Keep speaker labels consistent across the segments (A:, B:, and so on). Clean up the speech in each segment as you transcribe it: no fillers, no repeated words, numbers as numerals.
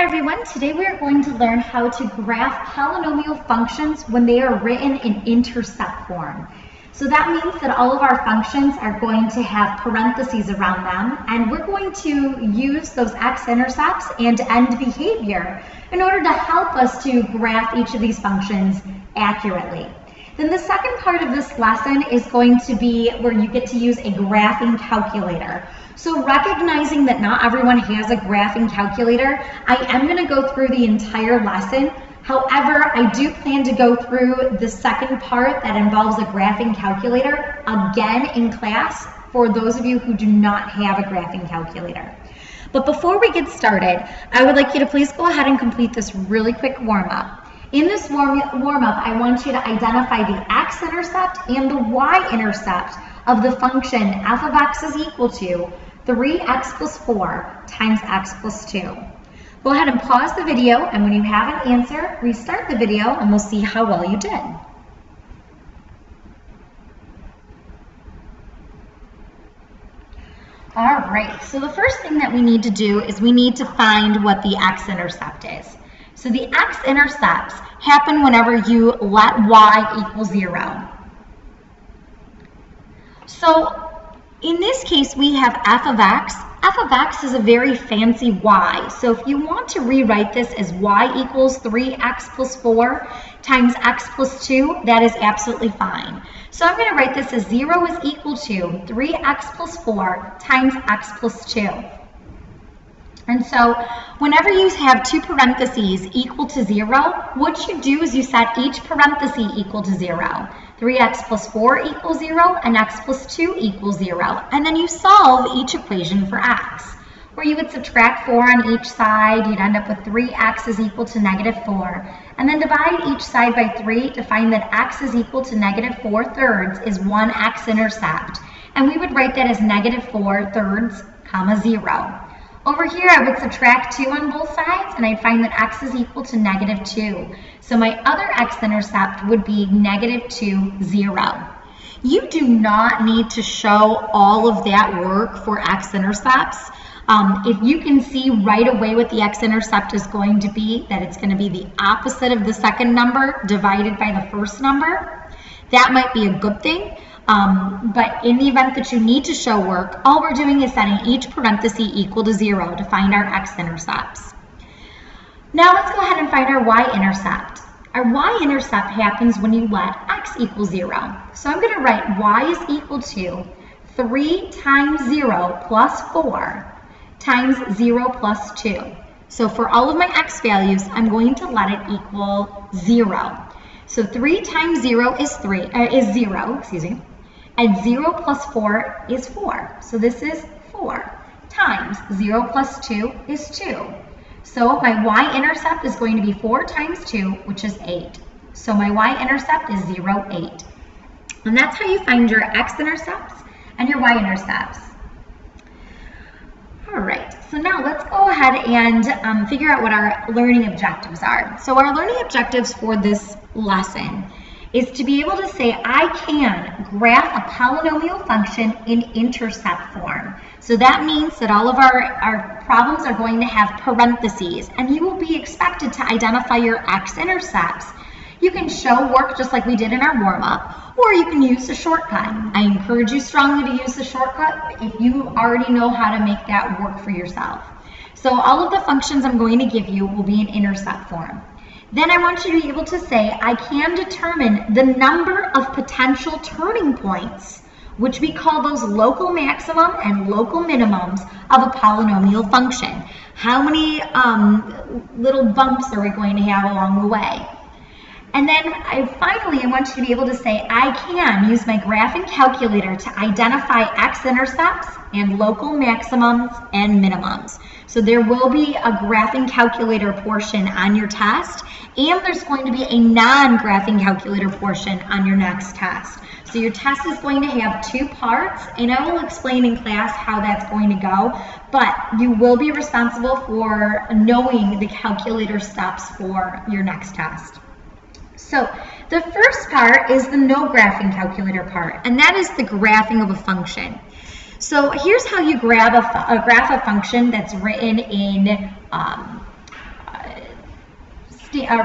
A: everyone, today we are going to learn how to graph polynomial functions when they are written in intercept form. So that means that all of our functions are going to have parentheses around them, and we're going to use those x-intercepts and end behavior in order to help us to graph each of these functions accurately. Then the second part of this lesson is going to be where you get to use a graphing calculator. So recognizing that not everyone has a graphing calculator, I am going to go through the entire lesson. However, I do plan to go through the second part that involves a graphing calculator again in class for those of you who do not have a graphing calculator. But before we get started, I would like you to please go ahead and complete this really quick warm-up. In this warm-up, I want you to identify the x-intercept and the y-intercept of the function f of x is equal to 3x plus 4 times x plus 2. Go ahead and pause the video, and when you have an answer, restart the video, and we'll see how well you did. All right, so the first thing that we need to do is we need to find what the x-intercept is. So the x-intercepts happen whenever you let y equal 0. So in this case, we have f of x. F of x is a very fancy y. So if you want to rewrite this as y equals 3x plus 4 times x plus 2, that is absolutely fine. So I'm going to write this as 0 is equal to 3x plus 4 times x plus 2. And so whenever you have two parentheses equal to 0, what you do is you set each parenthesis equal to 0. 3x plus 4 equals 0 and x plus 2 equals 0. And then you solve each equation for x, where you would subtract 4 on each side. You'd end up with 3x is equal to negative 4. And then divide each side by 3 to find that x is equal to negative 4/3 is one x-intercept. And we would write that as negative 4/3, comma 0. Over here, I would subtract 2 on both sides, and I'd find that x is equal to negative 2. So my other x-intercept would be negative 2, 0. You do not need to show all of that work for x-intercepts. If you can see right away what the x-intercept is going to be, that it's going to be the opposite of the second number divided by the first number, that might be a good thing. But in the event that you need to show work, all we're doing is setting each parenthesis equal to 0 to find our x-intercepts. Now let's go ahead and find our y-intercept. Our y-intercept happens when you let x equal 0. So I'm going to write y is equal to 3 times 0 plus 4 times 0 plus 2. So for all of my x values, I'm going to let it equal 0. So 3 times 0 is 0, and 0 plus 4 is 4. So this is 4 times 0 plus 2 is 2. So my y-intercept is going to be 4 times 2, which is 8. So my y-intercept is 0, 8. And that's how you find your x-intercepts and your y-intercepts. All right, so now let's go ahead and figure out what our learning objectives are. So our learning objectives for this lesson is to be able to say, I can graph a polynomial function in intercept form. So that means that all of our problems are going to have parentheses, and you will be expected to identify your x-intercepts. You can show work just like we did in our warm-up, or you can use the shortcut. I encourage you strongly to use the shortcut if you already know how to make that work for yourself. So all of the functions I'm going to give you will be in intercept form. Then I want you to be able to say, I can determine the number of potential turning points, which we call those local maximum and local minimums of a polynomial function. How many little bumps are we going to have along the way? And then finally, I want you to be able to say, I can use my graphing calculator to identify x-intercepts and local maximums and minimums. So there will be a graphing calculator portion on your test, and there's going to be a non-graphing calculator portion on your next test. So your test is going to have two parts, and I will explain in class how that's going to go, but you will be responsible for knowing the calculator steps for your next test. So the first part is the no graphing calculator part, and that is the graphing of a function. So here's how you graph a function that's written in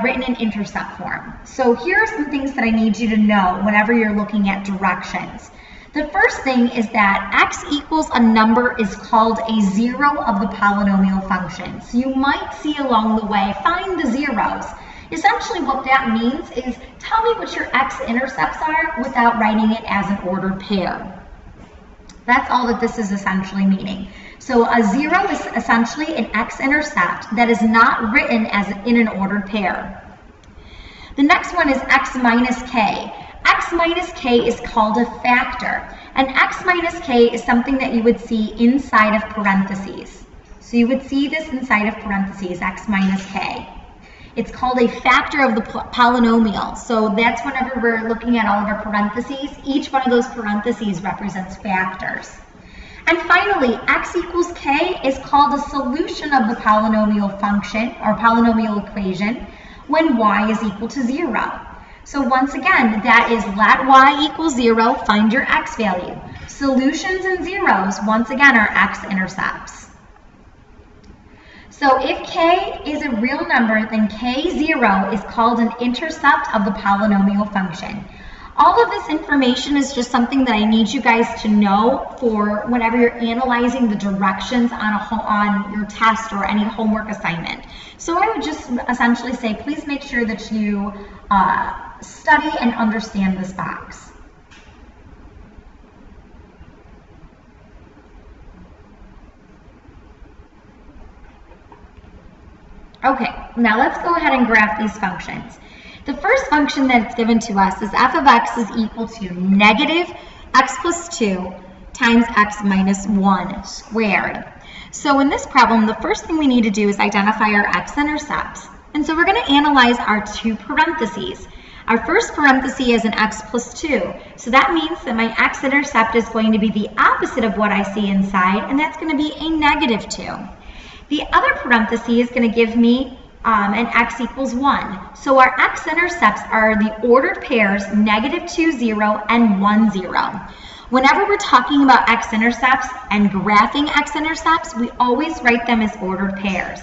A: written in intercept form. So here are some things that I need you to know whenever you're looking at directions. The first thing is that x equals a number is called a zero of the polynomial function. So you might see along the way, find the zeros. Essentially what that means is tell me what your x-intercepts are without writing it as an ordered pair. That's all that this is essentially meaning. So a zero is essentially an x-intercept that is not written as in an ordered pair. The next one is x minus k. X minus k is called a factor, and x minus k is something that you would see inside of parentheses. So you would see this inside of parentheses, x minus k. It's called a factor of the polynomial. So that's whenever we're looking at all of our parentheses, each one of those parentheses represents factors. And finally, x equals k is called a solution of the polynomial function or polynomial equation when y is equal to 0. So once again, that is let y equals 0, find your x value. Solutions and zeros, once again, are x-intercepts. So if k is a real number, then k0 is called an intercept of the polynomial function. All of this information is just something that I need you guys to know for whenever you're analyzing the directions on your test or any homework assignment. So I would just essentially say, please make sure that you study and understand this box. Okay, now let's go ahead and graph these functions. The first function that's given to us is f of x is equal to negative x plus 2 times x minus 1 squared. So in this problem, the first thing we need to do is identify our x-intercepts. And so we're going to analyze our two parentheses. Our first parenthesis is an x plus 2. So that means that my x-intercept is going to be the opposite of what I see inside, and that's going to be a negative 2. The other parenthesis is going to give me an x equals 1. So our x-intercepts are the ordered pairs negative 2, 0, and 1, 0. Whenever we're talking about x-intercepts and graphing x-intercepts, we always write them as ordered pairs.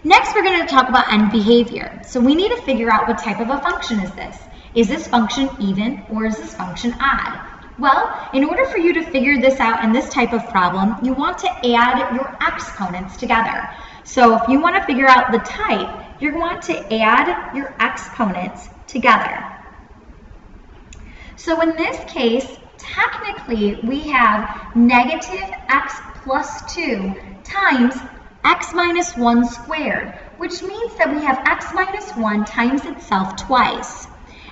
A: Next, we're going to talk about end behavior. So we need to figure out what type of a function is this. Is this function even or is this function odd? Well, in order for you to figure this out in this type of problem, you want to add your exponents together. So if you want to figure out the type, you want to add your exponents together. So in this case, technically we have negative x plus 2 times x minus 1 squared, which means that we have x minus 1 times itself twice.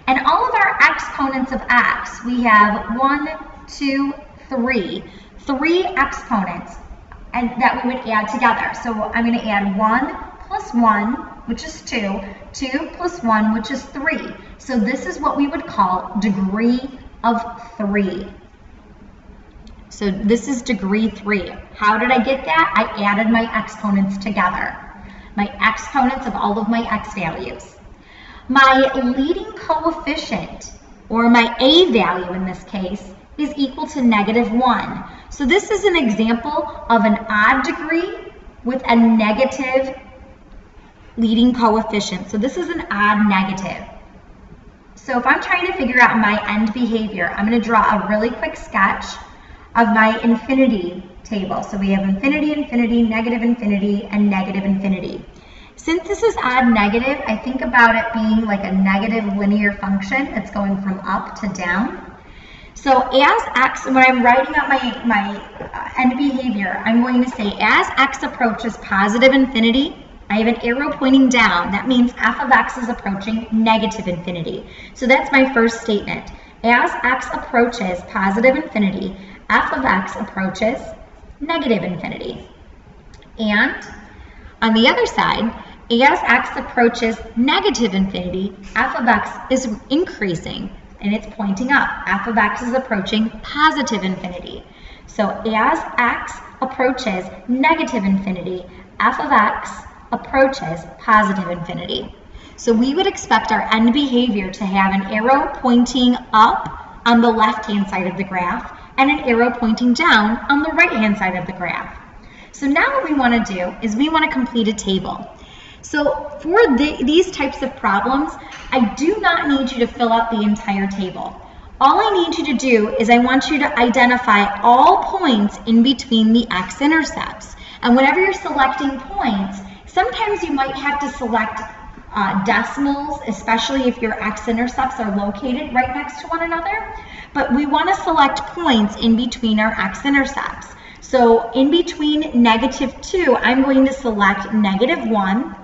A: And all of our exponents of x, we have 1, 2, 3 exponents and that we would add together. So I'm going to add 1 plus 1, which is 2, 2 plus 1, which is 3. So this is what we would call degree of 3. So this is degree 3. How did I get that? I added my exponents together. My exponents of all of my x values. My leading coefficient, or my a value in this case, is equal to negative 1. So this is an example of an odd degree with a negative leading coefficient. So this is an odd negative. So if I'm trying to figure out my end behavior, I'm going to draw a really quick sketch of my infinity table. So we have infinity, infinity, negative infinity, and negative infinity. Since this is odd negative, I think about it being like a negative linear function that's going from up to down. So as x, when I'm writing out my end behavior, I'm going to say as x approaches positive infinity, I have an arrow pointing down. That means f of x is approaching negative infinity. So that's my first statement. As x approaches positive infinity, f of x approaches negative infinity. And on the other side, as x approaches negative infinity, f of x is increasing and it's pointing up. F of x is approaching positive infinity. So as x approaches negative infinity, f of x approaches positive infinity. So we would expect our end behavior to have an arrow pointing up on the left-hand side of the graph and an arrow pointing down on the right-hand side of the graph. So now what we want to do is we want to complete a table. So for these types of problems, I do not need you to fill out the entire table. All I need you to do is I want you to identify all points in between the x-intercepts. And whenever you're selecting points, sometimes you might have to select decimals, especially if your x-intercepts are located right next to one another. But we want to select points in between our x-intercepts. So in between -2, I'm going to select -1,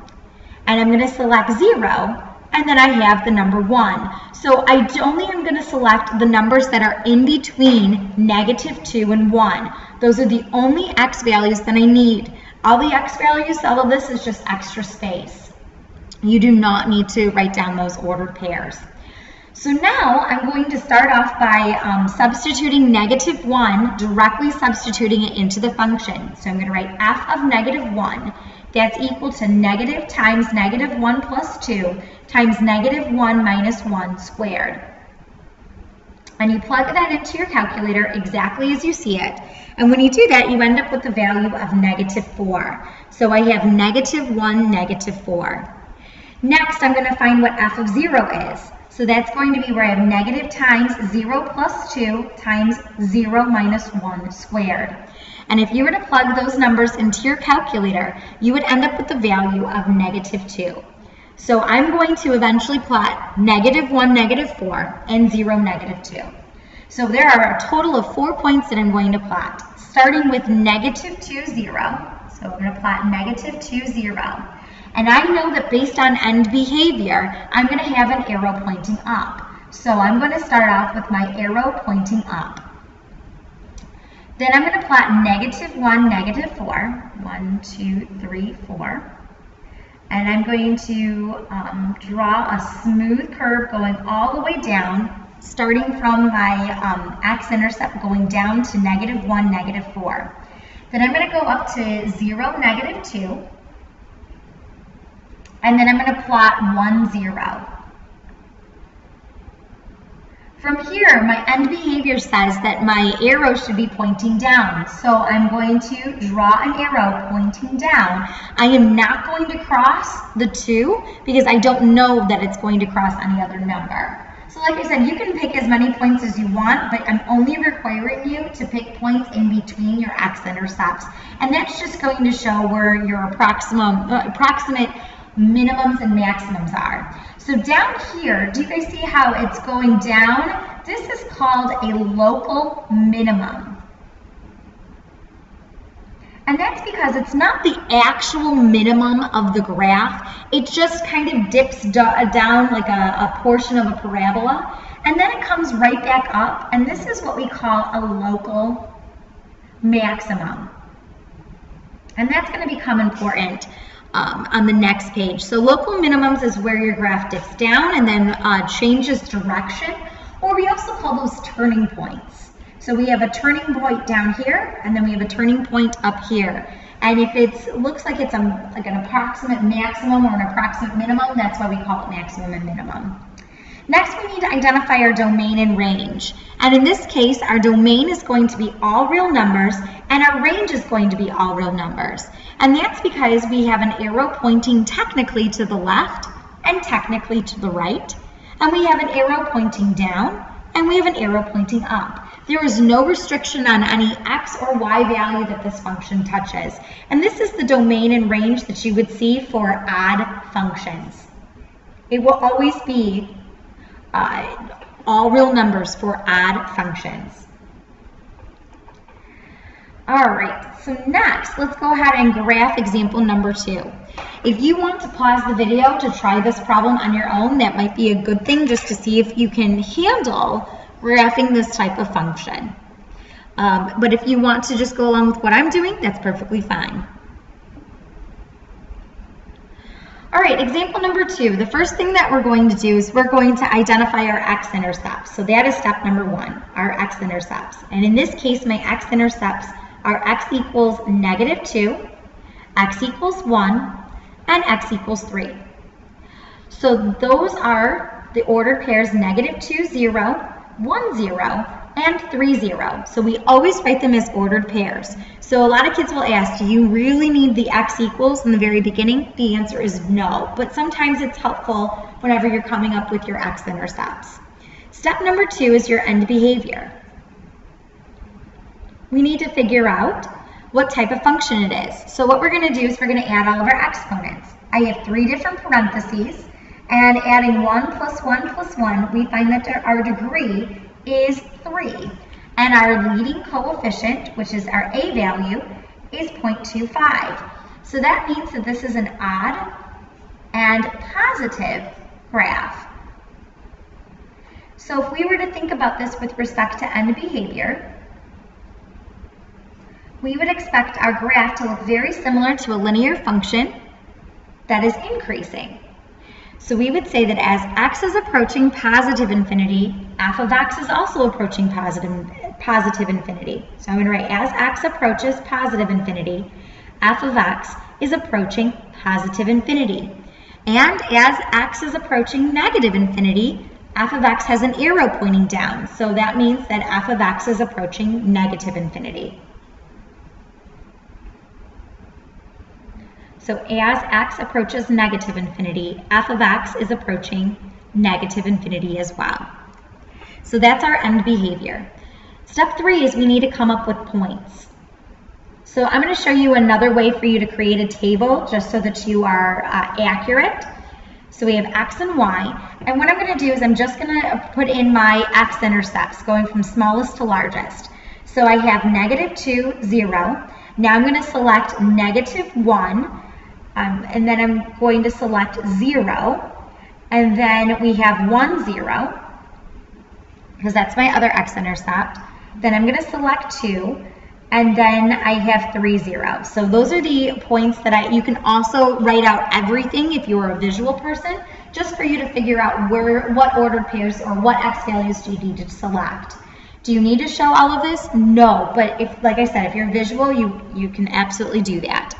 A: and I'm going to select 0, and then I have the number 1. So I only am going to select the numbers that are in between -2 and 1. Those are the only x values that I need. All the x values, all of this is just extra space. You do not need to write down those ordered pairs. So now I'm going to start off by substituting -1, directly substituting it into the function. So I'm going to write f of -1. That's equal to negative times -1 plus 2 times -1 minus 1 squared. And you plug that into your calculator exactly as you see it. And when you do that, you end up with the value of -4. So I have -1, -4. Next, I'm going to find what f of 0 is. So that's going to be where I have negative times 0 plus 2 times 0 minus 1 squared. And if you were to plug those numbers into your calculator, you would end up with the value of -2. So I'm going to eventually plot -1, -4, and 0, -2. So there are a total of 4 points that I'm going to plot, starting with -2, 0. So we're going to plot -2, 0. And I know that based on end behavior, I'm going to have an arrow pointing up. So I'm going to start off with my arrow pointing up. Then I'm going to plot -1, -4. 1, 2, 3, 4. And I'm going to draw a smooth curve going all the way down, starting from my x-intercept going down to -1, -4. Then I'm going to go up to 0, -2. And then I'm going to plot 1, 0. From here, my end behavior says that my arrow should be pointing down. So I'm going to draw an arrow pointing down. I am not going to cross the 2 because I don't know that it's going to cross any other number. So like I said, you can pick as many points as you want, but I'm only requiring you to pick points in between your x-intercepts. And that's just going to show where your approximate minimums and maximums are. So down here, do you guys see how it's going down? This is called a local minimum. And that's because it's not the actual minimum of the graph. It just kind of dips down like a portion of a parabola. And then it comes right back up. And this is what we call a local maximum. And that's going to become important on the next page. So local minimums is where your graph dips down and then changes direction, or we also call those turning points. So we have a turning point down here, and then we have a turning point up here. And if it looks like it's like an approximate maximum or an approximate minimum, that's why we call it maximum and minimum. Next, we need to identify our domain and range. And in this case, our domain is going to be all real numbers, and our range is going to be all real numbers. And that's because we have an arrow pointing technically to the left and technically to the right. And we have an arrow pointing down, and we have an arrow pointing up. There is no restriction on any x or y value that this function touches. And this is the domain and range that you would see for odd functions. It will always be all real numbers for odd functions. All right, so next, let's go ahead and graph example number 2. If you want to pause the video to try this problem on your own, that might be a good thing just to see if you can handle graphing this type of function. But if you want to just go along with what I'm doing, that's perfectly fine. All right, example number 2. The first thing that we're going to do is we're going to identify our x-intercepts. So that is step number 1, our x-intercepts. And in this case, my x-intercepts are x equals -2, x equals 1, and x equals 3. So those are the ordered pairs -2, 0, 1, 0, and 3, 0. So we always write them as ordered pairs. So a lot of kids will ask, do you really need the x equals in the very beginning? The answer is no, but sometimes it's helpful whenever you're coming up with your x-intercepts. Step number 2 is your end behavior. We need to figure out what type of function it is. So what we're going to do is we're going to add all of our exponents. I have 3 different parentheses, and adding 1 plus 1 plus 1, we find that our degree is 3. And our leading coefficient, which is our a value, is 0.25. So that means that this is an odd and positive graph. So if we were to think about this with respect to end behavior, we would expect our graph to look very similar to a linear function that is increasing. So we would say that as x is approaching positive infinity, f of x is also approaching positive infinity. So I'm going to write as x approaches positive infinity, f of x is approaching positive infinity. And as x is approaching negative infinity, f of x has an arrow pointing down. So that means that f of x is approaching negative infinity. So as x approaches negative infinity, f of x is approaching negative infinity as well. So that's our end behavior. Step 3 is we need to come up with points. So I'm going to show you another way for you to create a table just so that you are accurate. So we have x and y, and what I'm going to do is I'm just going to put in my x-intercepts going from smallest to largest. So I have -2, 0. Now I'm going to select -1, and then I'm going to select 0, and then we have 1, 0, because that's my other x-intercept. Then I'm going to select 2, and then I have 3, 0. So those are the points that you can also write out everything if you're a visual person, just for you to figure out what ordered pairs or what x values do you need to select. Do you need to show all of this? No, but if, like I said, if you're visual, you can absolutely do that.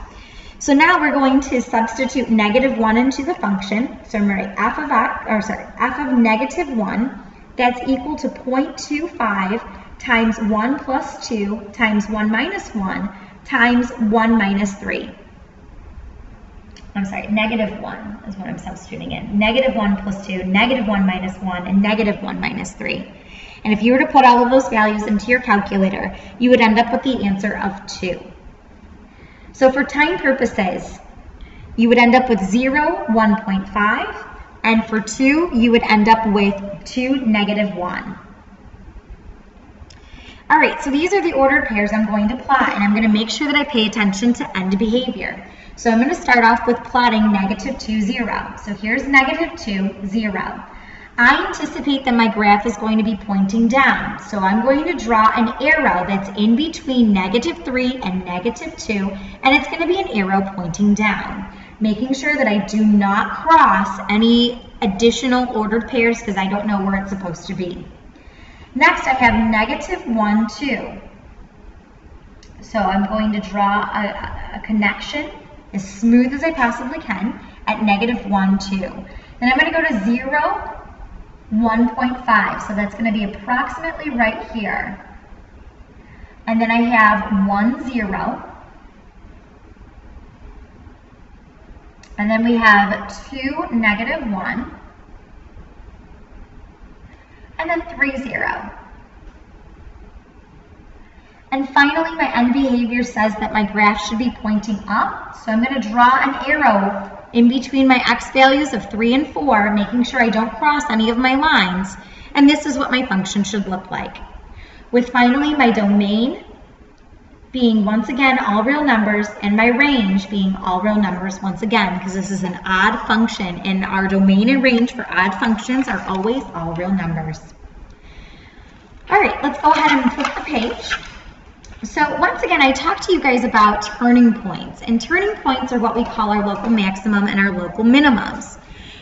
A: So now we're going to substitute -1 into the function. So I'm going to write f of -1, that's equal to 0.25 times 1 plus 2 times 1 minus 1 times 1 minus 3. I'm sorry, -1 is what I'm substituting in. -1 plus 2, -1 minus 1, and -1 minus 3. And if you were to put all of those values into your calculator, you would end up with the answer of 2. So for time purposes, you would end up with 0, 1.5, and for 2, you would end up with 2, -1. All right, so these are the ordered pairs I'm going to plot, and I'm going to make sure that I pay attention to end behavior. So I'm going to start off with plotting -2, 0. So here's -2, 0. I anticipate that my graph is going to be pointing down, so I'm going to draw an arrow that's in between -3 and -2, and it's going to be an arrow pointing down, making sure that I do not cross any additional ordered pairs because I don't know where it's supposed to be. Next, I have -1, 2. So I'm going to draw a connection as smooth as I possibly can at -1, 2. Then I'm going to go to 0, 1.5, so that's going to be approximately right here. And then I have 1, 0. And then we have 2, -1. And then 3, 0. And finally, my end behavior says that my graph should be pointing up, so I'm going to draw an arrow in between my x values of 3 and 4, making sure I don't cross any of my lines, and this is what my function should look like. With finally my domain being once again all real numbers, and my range being all real numbers once again, because this is an odd function, and our domain and range for odd functions are always all real numbers. All right, let's go ahead and flip the page. So once again, I talked to you guys about turning points, and turning points are what we call our local maximum and our local minimums.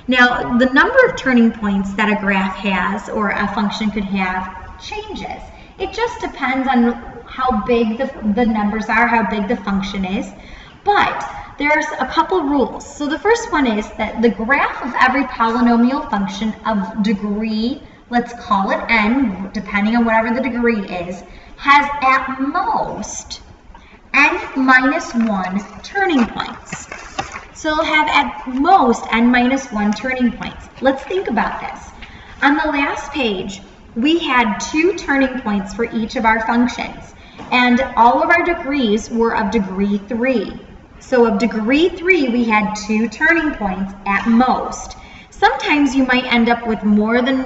A: Now, the number of turning points that a graph has or a function could have changes. It just depends on how big the numbers are, how big the function is, but there's a couple rules. So the first one is that the graph of every polynomial function of degree let's call it n, depending on whatever the degree is, has at most n minus 1 turning points. So it'll have at most n minus 1 turning points. Let's think about this. On the last page, we had 2 turning points for each of our functions, and all of our degrees were of degree 3. So of degree 3, we had 2 turning points at most. Sometimes you might end up with more than,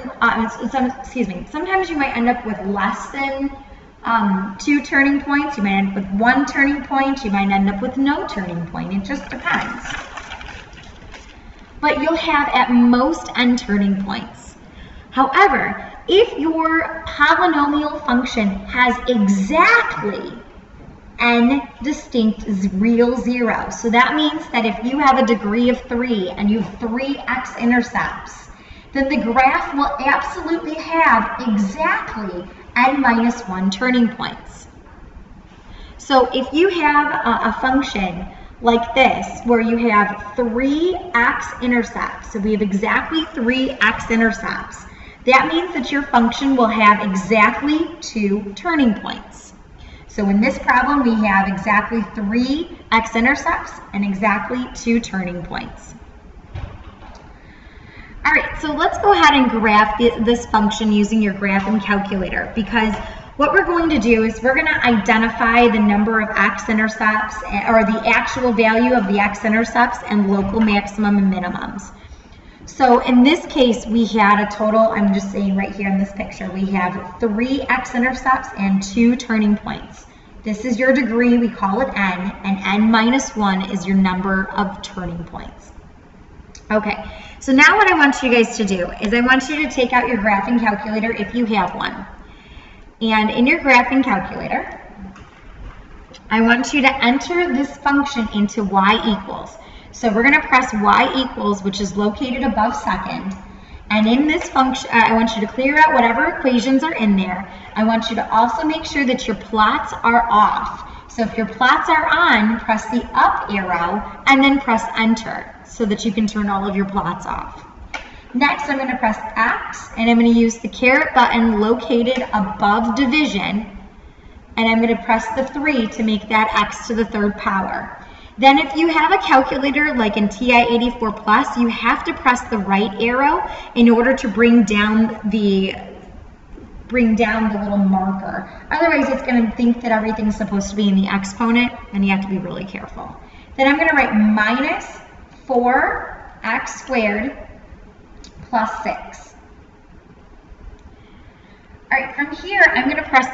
A: sometimes you might end up with less than 2 turning points. You might end up with 1 turning point. You might end up with no turning point. It just depends. But you'll have at most n turning points. However, if your polynomial function has exactly n distinct real zeros, so that means that if you have a degree of 3 and you have 3 x-intercepts, then the graph will absolutely have exactly n minus 1 turning points. So if you have a function like this, where you have 3 x-intercepts, so we have exactly 3 x-intercepts, that means that your function will have exactly 2 turning points. So in this problem, we have exactly 3 x-intercepts and exactly 2 turning points. All right, so let's go ahead and graph this function using your graphing calculator, because what we're going to do is we're going to identify the number of x-intercepts, or the actual value of the x-intercepts and local maximum and minimums. So in this case, we had a total, I'm just saying right here in this picture, we have 3 x-intercepts and 2 turning points. This is your degree, we call it n, and n minus 1 is your number of turning points. Okay, so now what I want you guys to do is I want you to take out your graphing calculator if you have one. And in your graphing calculator, I want you to enter this function into y equals. So we're going to press y equals, which is located above second. And in this function, I want you to clear out whatever equations are in there. I want you to also make sure that your plots are off. So if your plots are on, press the up arrow and then press enter so that you can turn all of your plots off. Next, I'm going to press X, and I'm going to use the caret button located above division, and I'm going to press the 3 to make that x to the 3rd power. Then if you have a calculator like in TI-84 Plus, you have to press the right arrow in order to bring down the little marker. Otherwise, it's going to think that everything's supposed to be in the exponent, and you have to be really careful. Then I'm going to write minus 4x squared plus 6. All right, from here, I'm going to press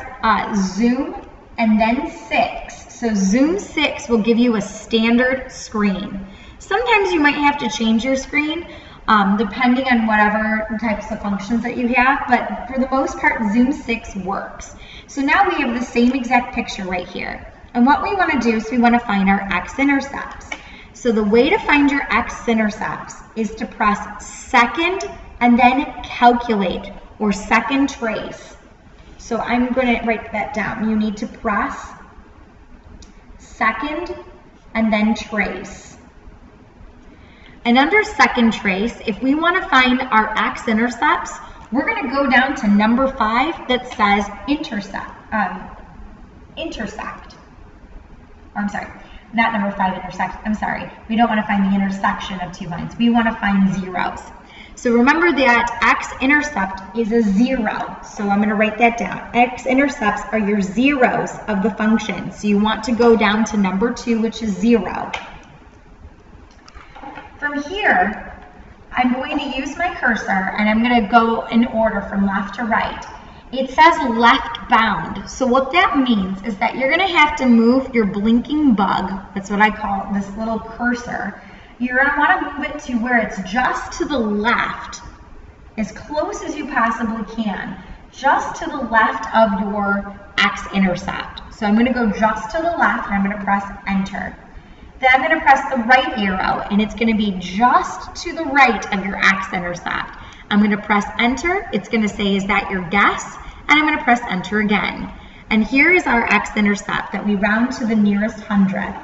A: zoom and then 6. So zoom 6 will give you a standard screen. Sometimes you might have to change your screen depending on whatever types of functions that you have, but for the most part, zoom 6 works. So now we have the same exact picture right here. And what we want to do is we want to find our x-intercepts. So the way to find your x-intercepts is to press second and then calculate, or second trace. So I'm going to write that down. You need to press second and then trace. And under second trace, if we want to find our x-intercepts, we're going to go down to number 5 that says intersect. I'm sorry, not number 5, intersect. I'm sorry. We don't want to find the intersection of 2 lines. We want to find zeros. So remember that x-intercept is a 0. So I'm going to write that down. X-intercepts are your zeros of the function. So you want to go down to number 2, which is 0. From here, I'm going to use my cursor, and I'm going to go in order from left to right. It says left bound. So what that means is that you're going to have to move your blinking bug. That's what I call this little cursor. You're going to want to move it to where it's just to the left, as close as you possibly can, just to the left of your x-intercept. So I'm going to go just to the left, and I'm going to press enter. Then I'm going to press the right arrow, and it's going to be just to the right of your x-intercept. I'm going to press enter. It's going to say, is that your guess? And I'm going to press enter again. And here is our x-intercept that we round to the nearest hundredth.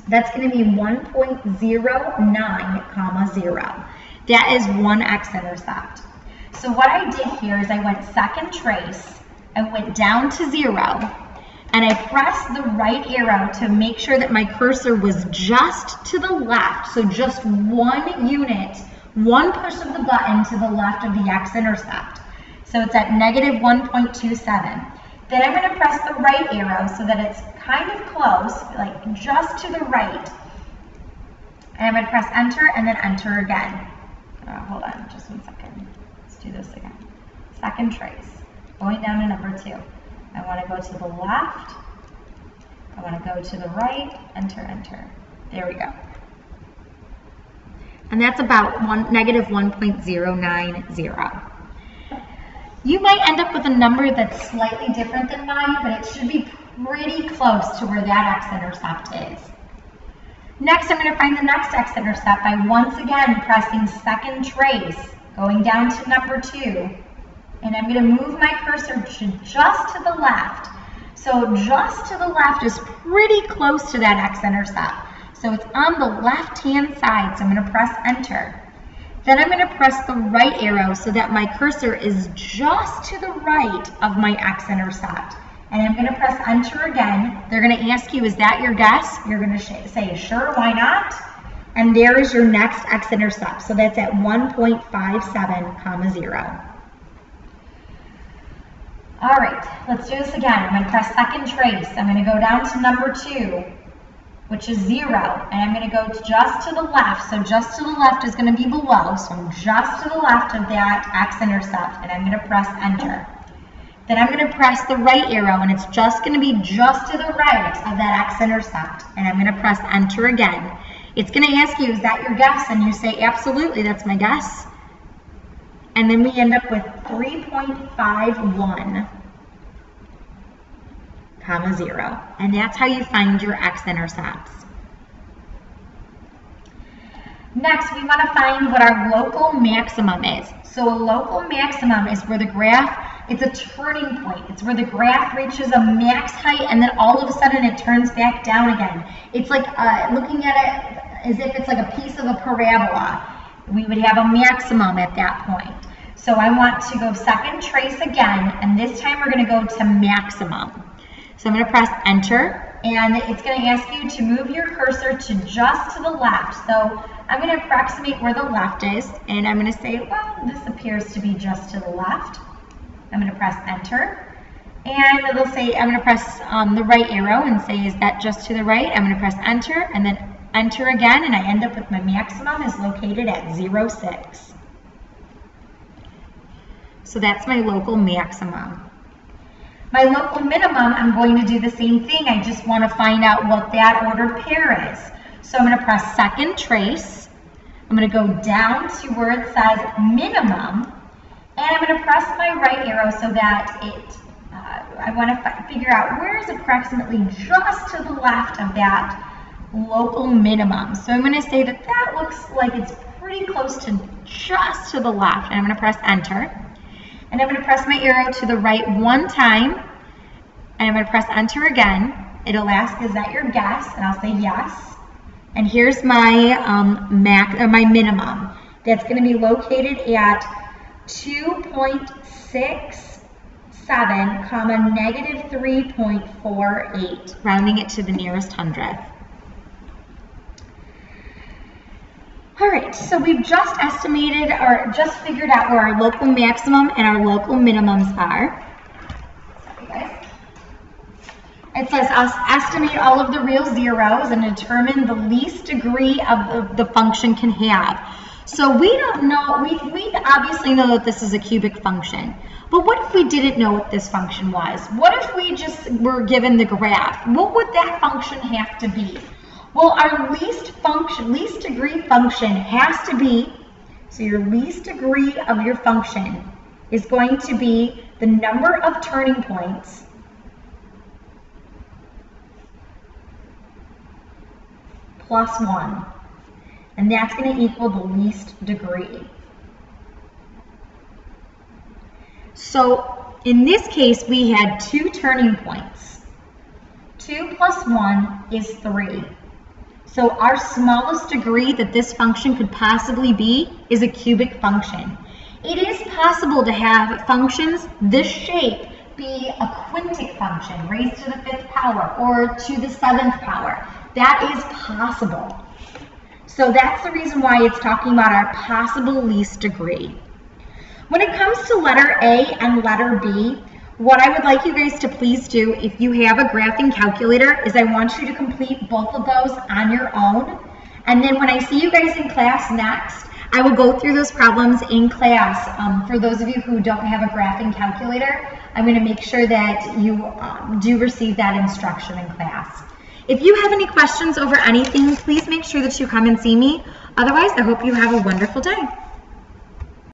A: That's going to be 1.09, 0. That is one x-intercept. So what I did here is I went second trace, I went down to 0, and I pressed the right arrow to make sure that my cursor was just to the left, so just 1 unit, 1 push of the button to the left of the x-intercept. So it's at negative 1.27. Then I'm going to press the right arrow so that it's kind of close, like just to the right. And I'm going to press enter and then enter again. Hold on, just 1 second. Let's do this again. Second trace, going down to number 2. I want to go to the left. I want to go to the right, enter, enter. There we go. And that's about negative 1.090. You might end up with a number that's slightly different than mine, but it should be pretty close to where that x-intercept is. Next, I'm going to find the next x-intercept by once again pressing second trace, going down to number 2, and I'm going to move my cursor just to the left. So just to the left is pretty close to that x-intercept. So it's on the left-hand side, so I'm going to press enter. Then I'm going to press the right arrow so that my cursor is just to the right of my x-intercept. And I'm going to press enter again. They're going to ask you, is that your guess? You're going to say, sure, why not? And there is your next x-intercept. So that's at 1.57, 0. All right, let's do this again. I'm going to press second trace. I'm going to go down to number 2, which is 0, and I'm going to go just to the left. So just to the left is going to be below, so I'm just to the left of that x-intercept, and I'm going to press enter. Then I'm going to press the right arrow, and it's just going to be just to the right of that x-intercept, and I'm going to press enter again. It's going to ask you, is that your guess? And you say, absolutely, that's my guess. And then we end up with 3.51, 0. And that's how you find your x-intercepts. Next, we want to find what our local maximum is. So a local maximum is where the graph, it's a turning point. It's where the graph reaches a max height and then all of a sudden it turns back down again. It's like looking at it as if it's like a piece of a parabola. We would have a maximum at that point. So I want to go second trace again, and this time we're going to go to maximum. So I'm going to press enter, and it's going to ask you to move your cursor to just to the left. So I'm going to approximate where the left is, and I'm going to say, well, this appears to be just to the left. I'm going to press enter, and it'll say, I'm going to press the right arrow and say, is that just to the right? I'm going to press enter, and then enter again, and I end up with my maximum is located at 0.6. So that's my local maximum. My local minimum, I'm going to do the same thing. I just want to find out what that ordered pair is. So I'm going to press second trace. I'm going to go down to where it says minimum, and I'm going to press my right arrow so that I want to figure out where is approximately just to the left of that local minimum. So I'm going to say that that looks like it's pretty close to just to the left, and I'm going to press enter. And I'm going to press my arrow to the right one time, and I'm going to press enter again. It'll ask, is that your guess? And I'll say yes. And here's my my minimum. That's going to be located at 2.67, negative 3.48, rounding it to the nearest hundredth. All right, so we've just estimated or just figured out where our local maximum and our local minimums are. Sorry, guys. It says us estimate all of the real zeros and determine the least degree of the function can have. So we don't know, we obviously know that this is a cubic function, but what if we didn't know what this function was? What if we just were given the graph? What would that function have to be? Well, our least degree function has to be, so your least degree of your function is going to be the number of turning points plus 1. And that's going to equal the least degree. So in this case, we had 2 turning points. 2 plus 1 is 3. So our smallest degree that this function could possibly be is a cubic function. It is possible to have functions this shape be a quintic function, raised to the 5th power, or to the 7th power. That is possible. So that's the reason why it's talking about our possible least degree. When it comes to letter A and letter B, what I would like you guys to please do, if you have a graphing calculator, is I want you to complete both of those on your own. And then when I see you guys in class next, I will go through those problems in class. For those of you who don't have a graphing calculator, I'm going to make sure that you do receive that instruction in class. If you have any questions over anything, please make sure that you come and see me. Otherwise, I hope you have a wonderful day.